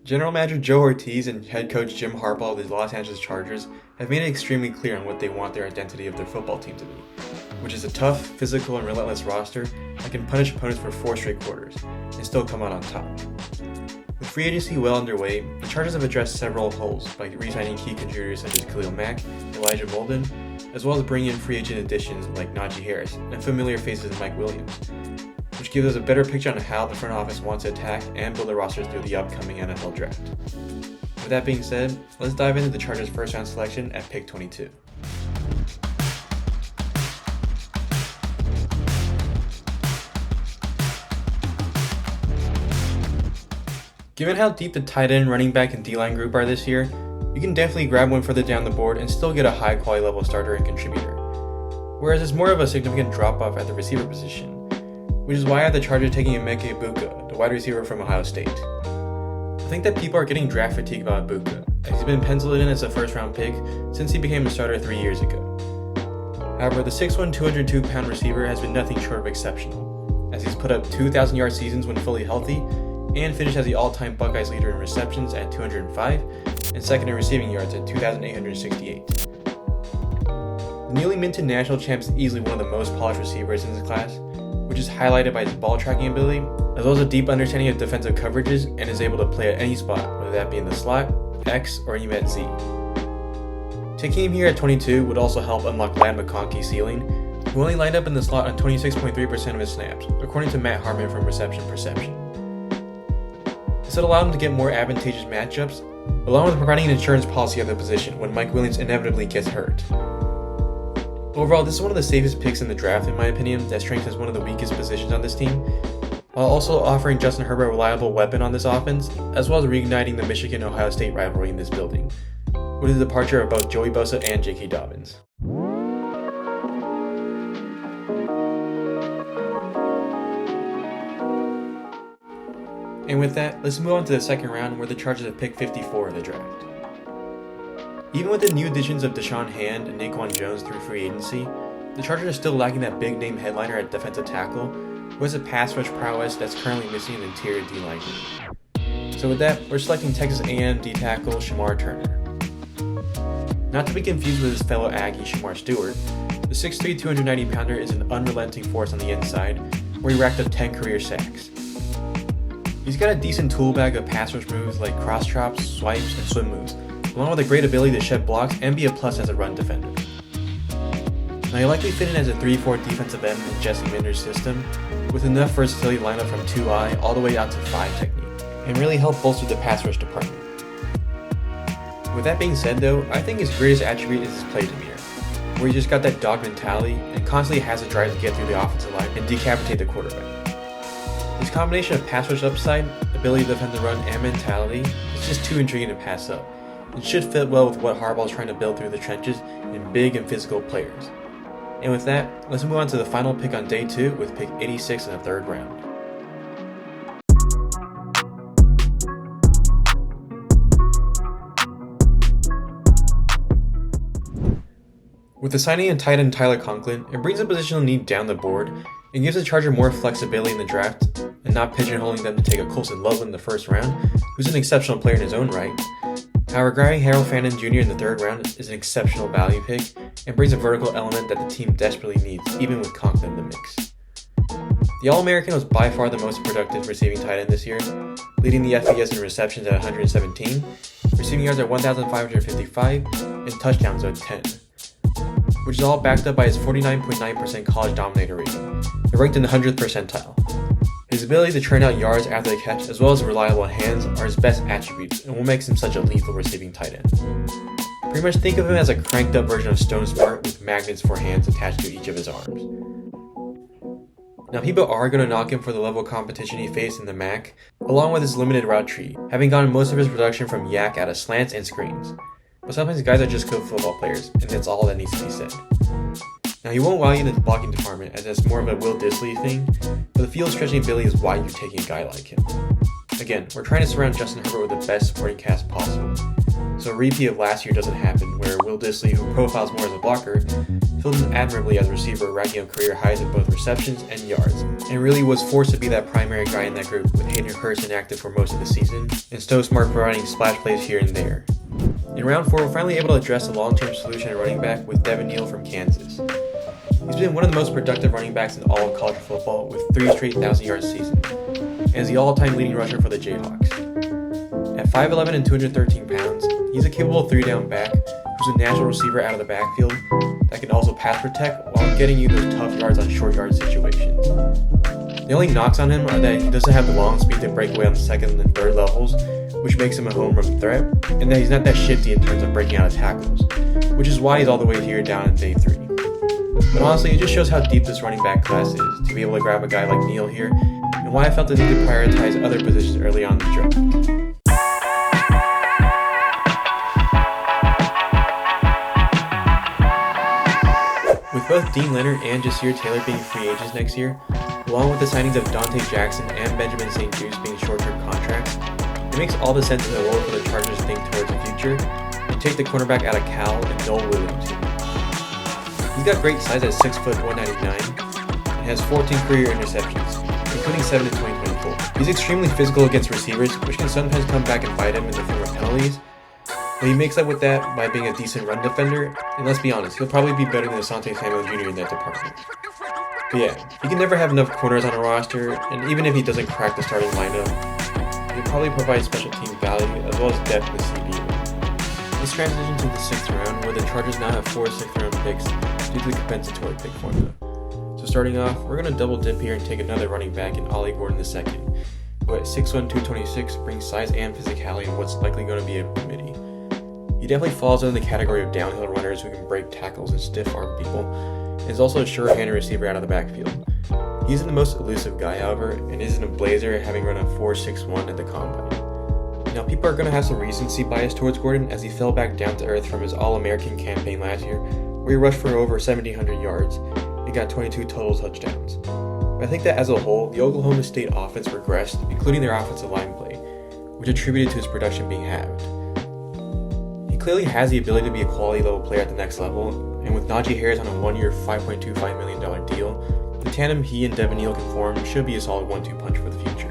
General Manager Joe Ortiz and head coach Jim Harbaugh of the Los Angeles Chargers have made it extremely clear on what they want their identity of their football team to be, which is a tough, physical, and relentless roster that can punish opponents for 4 straight quarters and still come out on top. With free agency well underway, the Chargers have addressed several holes by re-signing key contributors such as Khalil Mack, Elijah Molden, as well as bringing in free agent additions like Najee Harris and familiar faces Mike Williams, which gives us a better picture on how the front office wants to attack and build their rosters through the upcoming NFL draft. With that being said, let's dive into the Chargers' first round selection at pick 22. Given how deep the tight end, running back, and D-line group are this year, you can definitely grab one further down the board and still get a high quality level starter and contributor. Whereas it's more of a significant drop off at the receiver position, which is why I have the Chargers taking Emeka Egbuka, the wide receiver from Ohio State. I think that people are getting draft fatigue about Egbuka, as he's been penciled in as a first round pick since he became a starter 3 years ago. However, the 6'1", 202-pound receiver has been nothing short of exceptional, as he's put up 2,000-yard seasons when fully healthy, and finished as the all-time Buckeyes leader in receptions at 205 and second in receiving yards at 2,868. The newly minted national champ is easily one of the most polished receivers in this class, which is highlighted by his ball tracking ability, as well as a deep understanding of defensive coverages and is able to play at any spot, whether that be in the slot, X, or even at Z. Taking him here at 22 would also help unlock Ladd McConkey's ceiling, who only lined up in the slot on 26.3% of his snaps, according to Matt Harmon from Reception Perception. This would allow him to get more advantageous matchups, along with providing an insurance policy at the position when Mike Williams inevitably gets hurt. Overall, this is one of the safest picks in the draft in my opinion that strengthens one of the weakest positions on this team, while also offering Justin Herbert a reliable weapon on this offense, as well as reigniting the Michigan-Ohio State rivalry in this building, with the departure of both Joey Bosa and J.K. Dobbins. And with that, let's move on to the second round where the Chargers have picked 54 of the draft. Even with the new additions of Deshaun Hand and Naquan Jones through free agency, the Chargers are still lacking that big-name headliner at defensive tackle, who has a pass rush prowess that's currently missing an interior D-line group. So with that, we're selecting Texas A&M D-tackle Shamar Turner. Not to be confused with his fellow Aggie Shamar Stewart, the 6'3", 290-pounder is an unrelenting force on the inside, where he racked up 10 career sacks. He's got a decent tool bag of pass rush moves like cross chops, swipes, and swim moves, along with a great ability to shed blocks and be a plus as a run defender. Now he'll likely fit in as a 3-4 defensive end in Jesse Minter's system, with enough versatility to line up from 2-eye all the way out to 5 technique, and really help bolster the pass rush department. With that being said though, I think his greatest attribute is his play demeanor, where he just got that dog mentality and constantly has a drive to get through the offensive line and decapitate the quarterback. His combination of pass rush upside, ability to defend the run, and mentality is just too intriguing to pass up. It should fit well with what Harbaugh is trying to build through the trenches in big and physical players. And with that, let's move on to the final pick on day 2 with pick 86 in the third round. With the signing of tight end Tyler Conklin, it brings a positional need down the board and gives the Charger more flexibility in the draft and not pigeonholing them to take a Colson Loveland in the first round, who's an exceptional player in his own right. However, grabbing Harold Fannin Jr. in the third round is an exceptional value pick and brings a vertical element that the team desperately needs, even with Conklin in the mix. The All-American was by far the most productive receiving tight end this year, leading the FBS in receptions at 117, receiving yards at 1,555, and touchdowns at 10, which is all backed up by his 49.9% college dominator rating, ranked in the 100th percentile. His ability to churn out yards after the catch, as well as reliable hands, are his best attributes and what makes him such a lethal receiving tight end. Pretty much think of him as a cranked up version of Stone Smart with magnets for hands attached to each of his arms. Now people are going to knock him for the level of competition he faced in the MAC, along with his limited route tree, having gotten most of his production from yak out of slants and screens. But sometimes guys are just good football players, and that's all that needs to be said. Now he won't wow you in the blocking department as that's more of a Will Dissly thing, but the field stretching ability is why you're taking a guy like him. Again, we're trying to surround Justin Herbert with the best supporting cast possible, so a repeat of last year doesn't happen, where Will Dissly, who profiles more as a blocker, filled in admirably as a receiver, racking up career highs in both receptions and yards, and really was forced to be that primary guy in that group, with Hayden Hurst inactive for most of the season, and Stowe Smart providing splash plays here and there. In round 4, we're finally able to address a long-term solution at running back with Devin Neal from Kansas. He's been one of the most productive running backs in all of college football, with 3 straight 1,000-yard seasons, and is the all-time leading rusher for the Jayhawks. At 5'11" and 213 pounds, he's a capable 3-down back who's a natural receiver out of the backfield that can also pass protect while getting you those tough yards on short yard situations. The only knocks on him are that he doesn't have the long speed to break away on the second and third levels, which makes him a home run threat, and that he's not that shifty in terms of breaking out of tackles, which is why he's all the way here down in day 3. But honestly, it just shows how deep this running back class is to be able to grab a guy like Neal here, and why I felt the need to prioritize other positions early on in the draft. With both Dean Leonard and Jasir Taylor being free agents next year, along with the signings of Dante Jackson and Benjamin St. Juste being short-term contracts, it makes all the sense in the world for the Chargers to think towards the future and take the cornerback out of Cal and Noel Williams. He's got great size at 6'1", 199, and has 14 career interceptions, including 7 in 2024. He's extremely physical against receivers, which can sometimes come back and bite him in the form of penalties, but he makes up with that by being a decent run defender, and let's be honest, he'll probably be better than Asante Samuel Jr. in that department. But yeah, you can never have enough corners on a roster, and even if he doesn't crack the starting lineup, he'll probably provide special team value as well as depth in the CB. Let's transition to the 6th round, where the Chargers now have 4 6th-round picks due to the compensatory pick formula. So starting off, we're going to double dip here and take another running back in Ollie Gordon II, who at 6'1", 226 brings size and physicality in what's likely going to be a committee. He definitely falls into the category of downhill runners who can break tackles and stiff-arm people, and is also a sure-handed receiver out of the backfield. He isn't the most elusive guy, however, and isn't a blazer, having run a 4.61 at the combine. Now, people are going to have some recency bias towards Gordon, as he fell back down to earth from his All-American campaign last year, where he rushed for over 1,700 yards and got 22 total touchdowns. But I think that as a whole, the Oklahoma State offense regressed, including their offensive line play, which attributed to his production being halved. He clearly has the ability to be a quality level player at the next level, and with Najee Harris on a 1-year $5.25 million deal, the tandem he and Devin Neal can form should be a solid 1-2 punch for the future.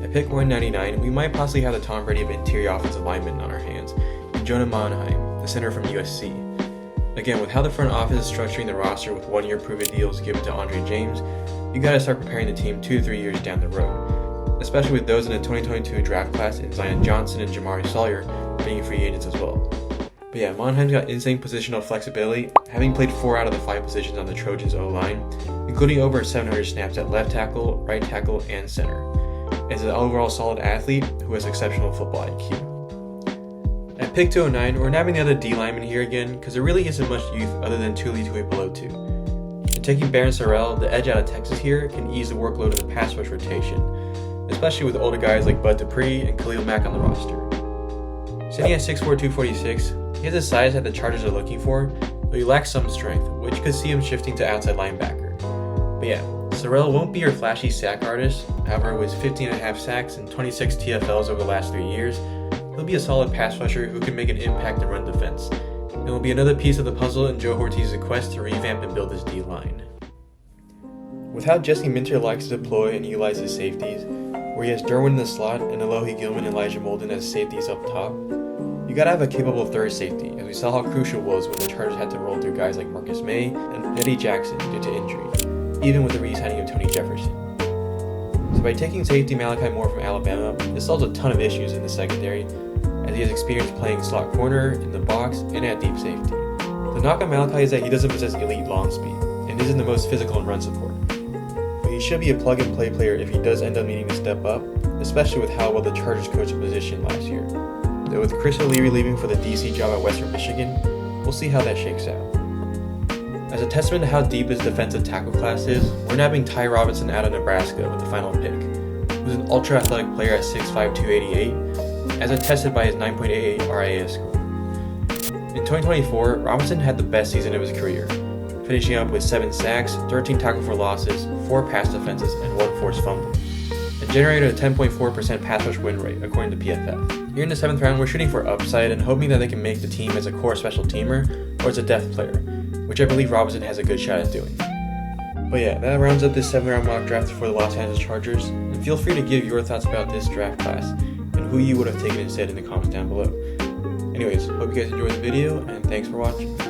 At pick 199, we might possibly have the Tom Brady of interior offensive linemen on our hands, and Jonah Monheim, the center from USC. Again, with how the front office is structuring the roster with 1-year prove-it deals given to Andre James, you gotta start preparing the team 2 to 3 years down the road, especially with those in the 2022 draft class in Zion Johnson and Jamari Sawyer being free agents as well. But yeah, Monheim's got insane positional flexibility, having played 4 out of the 5 positions on the Trojans O-line, including over 700 snaps at left tackle, right tackle, and center, as an overall solid athlete who has exceptional football IQ. At pick 209, we're nabbing the other D lineman here again, because there really isn't much youth other than Tuli Tuipulotu. And taking Barron Sorrell, the edge out of Texas here, can ease the workload of the pass rush rotation, especially with older guys like Bud Dupree and Khalil Mack on the roster. Sitting at 6'4", 246, he has the size that the Chargers are looking for, but he lacks some strength, which could see him shifting to outside linebacker. But yeah, Sorrell won't be your flashy sack artist, however with 15.5 sacks and 26 TFLs over the last 3 years, he'll be a solid pass rusher who can make an impact in run defense, and will be another piece of the puzzle in Joe Hortiz's quest to revamp and build his D-line. With how Jesse Minter likes to deploy and utilize his safeties, where he has Derwin in the slot and Alohi Gilman and Elijah Molden as safeties up top, you gotta have a capable third safety, as we saw how crucial it was when the Chargers had to roll through guys like Marcus May and Eddie Jackson due to injury, even with the re-signing of Tony Jefferson. So by taking safety Malachi Moore from Alabama, this solves a ton of issues in the secondary, as he has experience playing slot corner, in the box, and at deep safety. The knock on Malachi is that he doesn't possess elite long speed, and isn't the most physical in run support. But he should be a plug-and-play player if he does end up needing to step up, especially with how well the Chargers coached the position last year. Though with Chris O'Leary leaving for the DC job at Western Michigan, we'll see how that shakes out. As a testament to how deep his defensive tackle class is, we're nabbing Ty Robinson out of Nebraska with the final pick, who's an ultra-athletic player at 6'5", 288, as attested by his 9.88 RAS score. In 2024, Robinson had the best season of his career, finishing up with 7 sacks, 13 tackle for losses, 4 pass defenses, and 1 forced fumble. and generated a 10.4% pass rush win rate, according to PFF. Here in the 7th round, we're shooting for upside and hoping that they can make the team as a core special teamer or as a depth player, which I believe Robinson has a good shot at doing. But yeah, that rounds up this 7th round mock draft for the Los Angeles Chargers, and feel free to give your thoughts about this draft class and who you would have taken instead in the comments down below. Anyways, hope you guys enjoyed the video, and thanks for watching.